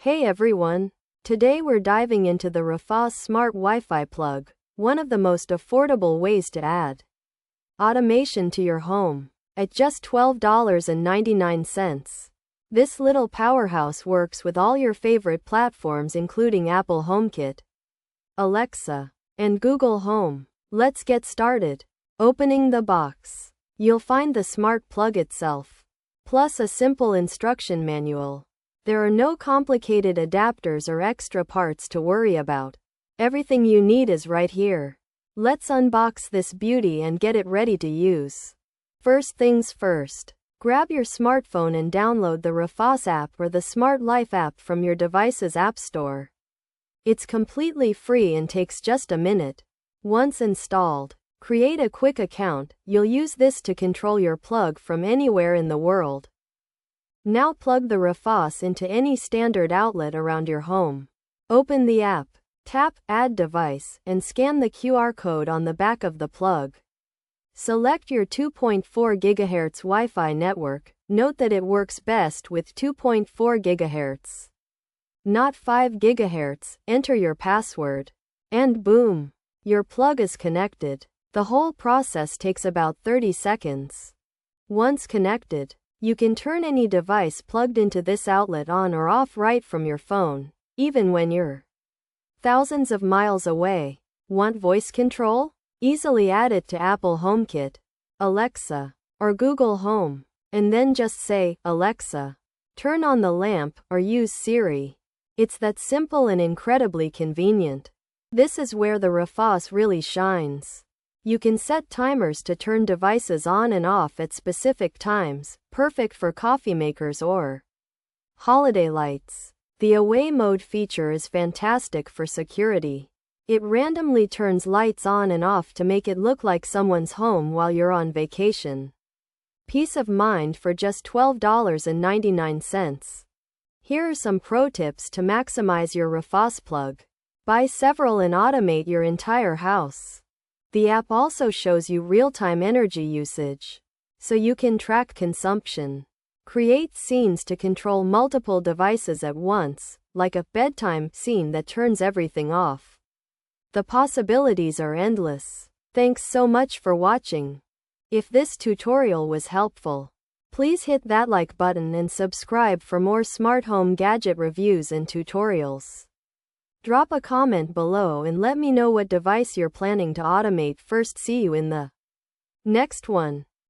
Hey everyone! Today we're diving into the Refoss Smart Wi-Fi Plug, one of the most affordable ways to add automation to your home. At just $12.99. This little powerhouse works with all your favorite platforms including Apple HomeKit, Alexa, and Google Home. Let's get started. Opening the box, you'll find the smart plug itself, plus a simple instruction manual. There are no complicated adapters or extra parts to worry about. Everything you need is right here. Let's unbox this beauty and get it ready to use. First things first, grab your smartphone and download the Refoss app or the Smart Life app from your device's app store. It's completely free and takes just a minute. Once installed, create a quick account. You'll use this to control your plug from anywhere in the world. Now plug the Refoss into any standard outlet around your home. Open the app, tap Add Device, and scan the QR code on the back of the plug. Select your 2.4 GHz Wi-Fi network. Note that it works best with 2.4 GHz, not 5 GHz. Enter your password. And boom! Your plug is connected. The whole process takes about 30 seconds. Once connected, you can turn any device plugged into this outlet on or off right from your phone, even when you're thousands of miles away. Want voice control? Easily add it to Apple HomeKit, Alexa, or Google Home, and then just say, "Alexa, turn on the lamp," or use Siri. It's that simple and incredibly convenient. This is where the Refoss really shines. You can set timers to turn devices on and off at specific times, perfect for coffee makers or holiday lights. The away mode feature is fantastic for security. It randomly turns lights on and off to make it look like someone's home while you're on vacation. Peace of mind for just $12.99. Here are some pro tips to maximize your Refoss plug. Buy several and automate your entire house. The app also shows you real-time energy usage, so you can track consumption. Create scenes to control multiple devices at once, like a bedtime scene that turns everything off. The possibilities are endless. Thanks so much for watching. If this tutorial was helpful, please hit that like button and subscribe for more smart home gadget reviews and tutorials. Drop a comment below and let me know what device you're planning to automate first. See you in the next one.